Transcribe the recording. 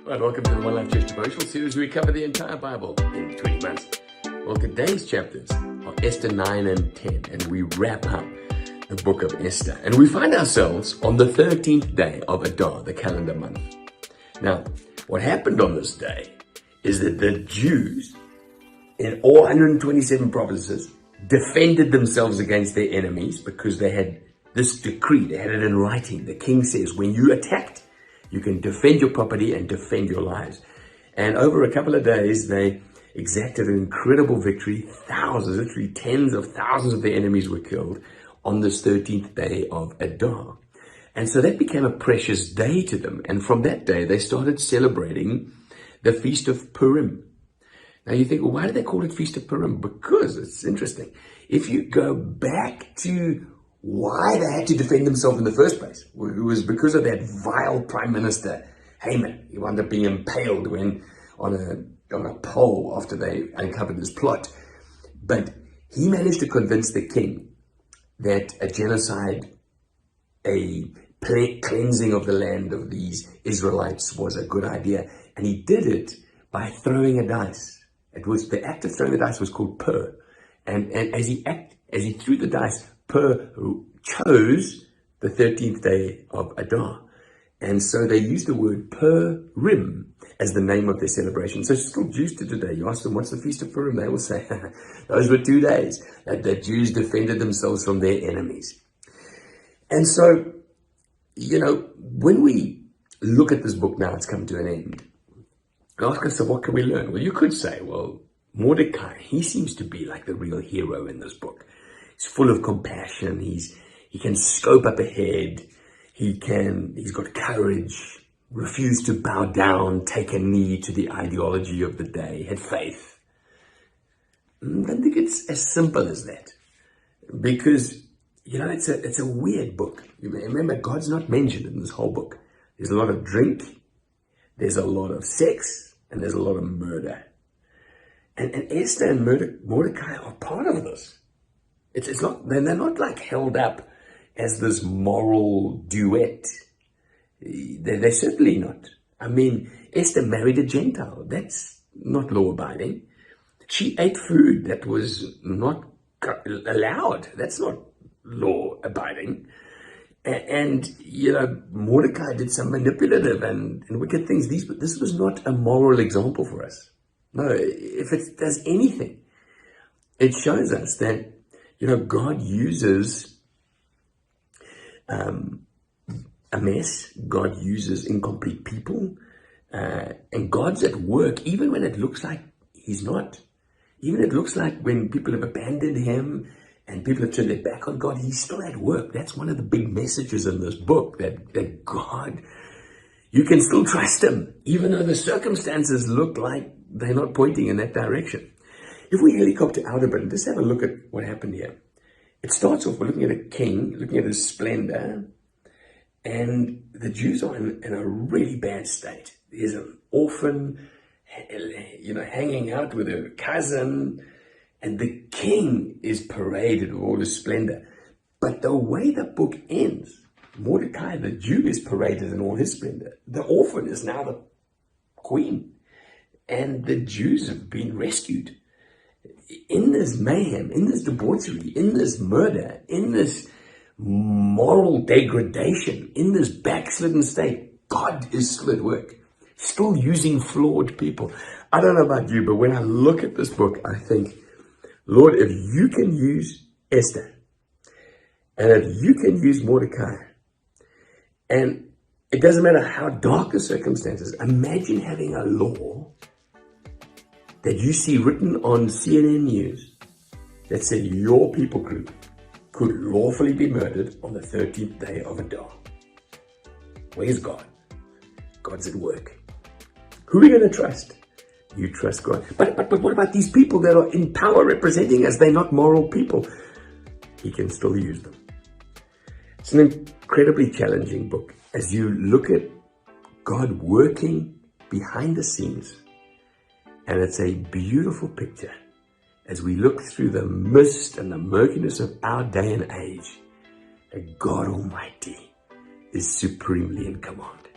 Right, welcome to the One Life Church devotional series. We cover the entire Bible in 20 months. Well, today's chapters are Esther 9 and 10, and we wrap up the book of Esther. And we find ourselves on the 13th day of Adar, the calendar month. Now, what happened on this day is that the Jews in all 127 provinces defended themselves against their enemies because they had this decree. They had it in writing. The king says, when you attacked, you can defend your property and defend your lives. And over a couple of days, they exacted an incredible victory. Thousands, literally tens of thousands of their enemies were killed on this 13th day of Adar. And so that became a precious day to them. And from that day, they started celebrating the Feast of Purim. Now you think, well, why do they call it Feast of Purim? Because it's interesting. If you go back to why they had to defend themselves in the first place, it was because of that vile Prime Minister, Haman. He wound up being impaled on a pole after they uncovered his plot. But he managed to convince the king that a genocide, a cleansing of the land of these Israelites was a good idea. And he did it by throwing a dice. It was the act of throwing the dice was called Pur. And as he threw the dice, Pur chose the 13th day of Adar. And so they used the word Purim as the name of their celebration. So it's still Jews to today. You ask them, what's the Feast of Purim? They will say, those were 2 days that the Jews defended themselves from their enemies. And so, when we look at this book now, it's come to an end. We ask ourselves, what can we learn? Well, you could say, well, Mordecai, he seems to be like the real hero in this book. He's full of compassion. He can scope up ahead. He's got courage, refused to bow down, take a knee to the ideology of the day, had faith. I don't think it's as simple as that. Because, it's a weird book. Remember, God's not mentioned in this whole book. There's a lot of drink, there's a lot of sex, and there's a lot of murder. And Esther and Mordecai are part of this. It's not, they're not like held up as this moral duet. They're certainly not. I mean, Esther married a Gentile. That's not law-abiding. She ate food that was not allowed. That's not law-abiding. And Mordecai did some manipulative and wicked things. This was not a moral example for us. No, if it does anything, it shows us that, God uses a mess. God uses incomplete people. And God's at work, even when it looks like he's not. Even it looks like when people have abandoned him and people have turned their back on God, he's still at work. That's one of the big messages in this book, that God, you can still trust him, even though the circumstances look like they're not pointing in that direction. If we helicopter out a bit, just have a look at what happened here. It starts off, we're looking at a king, looking at his splendor, and the Jews are in a really bad state. There's an orphan, hanging out with her cousin, and the king is paraded with all his splendor. But the way the book ends, Mordecai, the Jew, is paraded in all his splendor. The orphan is now the queen, and the Jews have been rescued. In this mayhem, in this debauchery, in this murder, in this moral degradation, in this backslidden state, God is still at work, still using flawed people. I don't know about you, but when I look at this book, I think, Lord, if you can use Esther, and if you can use Mordecai, and it doesn't matter how dark the circumstances, imagine having a law that you see written on CNN News that said your people group could lawfully be murdered on the 13th day of Adar. Where's God? God's at work. Who are we going to trust? You trust God. But what about these people that are in power representing us? They're not moral people. He can still use them. It's an incredibly challenging book as you look at God working behind the scenes. And it's a beautiful picture as we look through the mist and the murkiness of our day and age, that God Almighty is supremely in command.